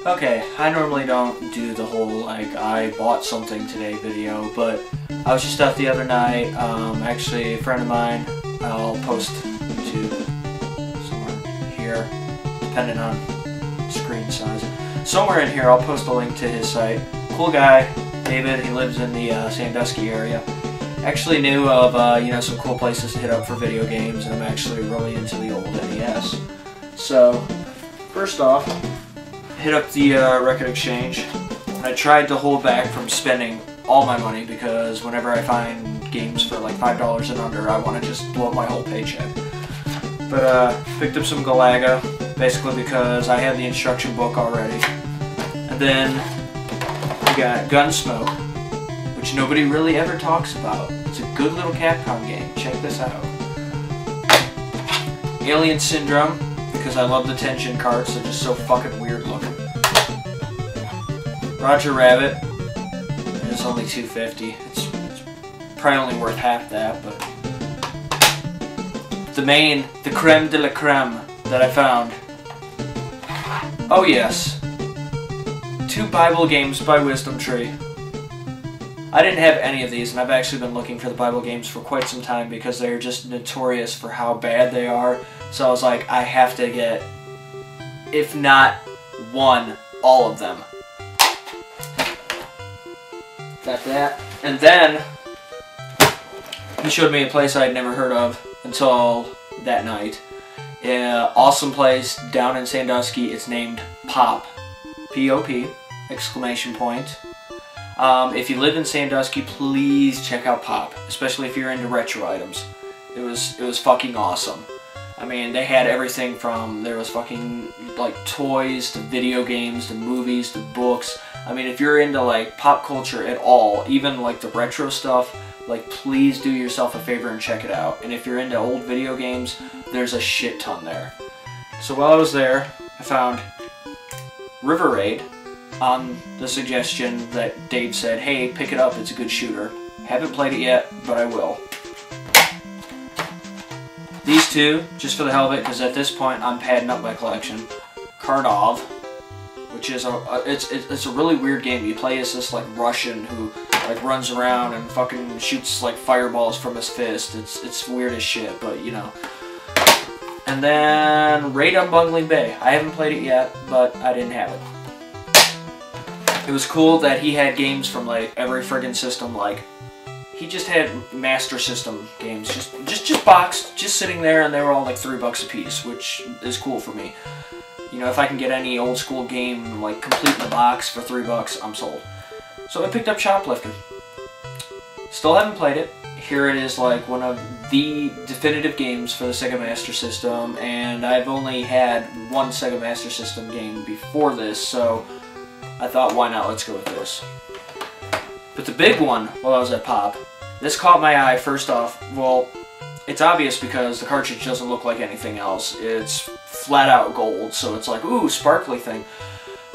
Okay, I normally don't do the whole, like, I bought something today video, but I was just out the other night. Actually, a friend of mine, I'll post to somewhere here, depending on screen size. Somewhere in here, I'll post a link to his site. Cool guy, David, he lives in the Sandusky area. Actually knew of, you know, some cool places to hit up for video games, and I'm actually really into the old NES. So, first off, hit up the Record Exchange. I tried to hold back from spending all my money because whenever I find games for like $5 and under, I want to just blow up my whole paycheck. But picked up some Galaga, basically because I had the instruction book already. And then we got Gunsmoke, which nobody really ever talks about. It's a good little Capcom game. Check this out. Alien Syndrome, because I love the tension cards. They're just so fucking weird looking. Roger Rabbit. It's only $2.50. It's probably only worth half that, but the creme de la creme that I found. Oh yes, 2 Bible games by Wisdom Tree. I didn't have any of these, and I've actually been looking for the Bible games for quite some time because they're just notorious for how bad they are. So I was like, I have to get, if not one, all of them. Got that. And then, he showed me a place I'd never heard of until that night. Awesome place down in Sandusky. It's named Pop. P-O-P, exclamation point. If you live in Sandusky, please check out Pop, especially if you're into retro items. It was fucking awesome. I mean, they had everything from, there was fucking, like, toys, to video games, to movies, to books. I mean, if you're into, like, pop culture at all, even, like, the retro stuff, like, please do yourself a favor and check it out. And if you're into old video games, there's a shit ton there. So while I was there, I found River Raid on the suggestion that Dave said, hey, pick it up, it's a good shooter. Haven't played it yet, but I will. These two, just for the hell of it, because at this point I'm padding up my collection. Karnov, which is it's a really weird game. You play as this like Russian who like runs around and fucking shoots like fireballs from his fist. It's weird as shit, but you know. And then Raid on Bungling Bay. I haven't played it yet, but I didn't have it. It was cool that he had games from like every friggin' system. Like he just had Master System games, just boxed, just sitting there, and they were all like $3 a piece, which is cool for me. You know, if I can get any old school game like complete in the box for $3, I'm sold. So I picked up Shoplifter. Still haven't played it. Here it is, like one of the definitive games for the Sega Master System, and I've only had one Sega Master System game before this, so I thought, why not? Let's go with this. But the big one, while I was at Pop, this caught my eye first off. Well, it's obvious because the cartridge doesn't look like anything else. It's flat out gold, so it's like, ooh, sparkly thing.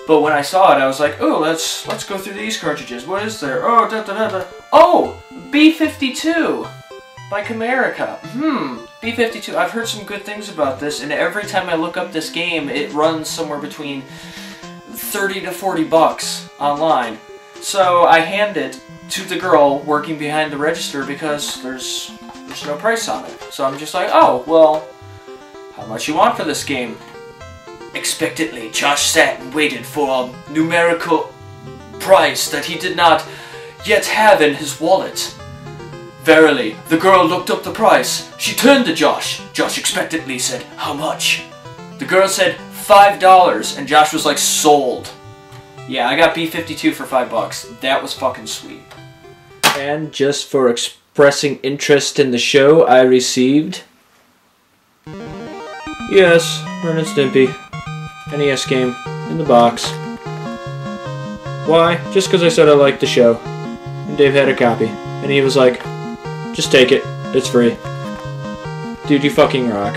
But when I saw it, I was like, ooh, let's go through these cartridges. What is there? Oh, oh, B-52 by Camerica. B-52. I've heard some good things about this, and every time I look up this game, it runs somewhere between $30 to $40 online. So I hand it to the girl working behind the register because there's no price on it. So I'm just like, oh, well, how much you want for this game? Expectantly, Josh sat and waited for a numerical price that he did not yet have in his wallet. Verily, the girl looked up the price. She turned to Josh. Josh expectantly said, how much? The girl said, $5, and Josh was like, sold. Yeah, I got B-52 for $5. That was fucking sweet. And just for expressing interest in the show, I received... Yes, Ren and Stimpy. NES game. In the box. Why? Just because I said I liked the show. And Dave had a copy. And he was like, just take it. It's free. Dude, you fucking rock.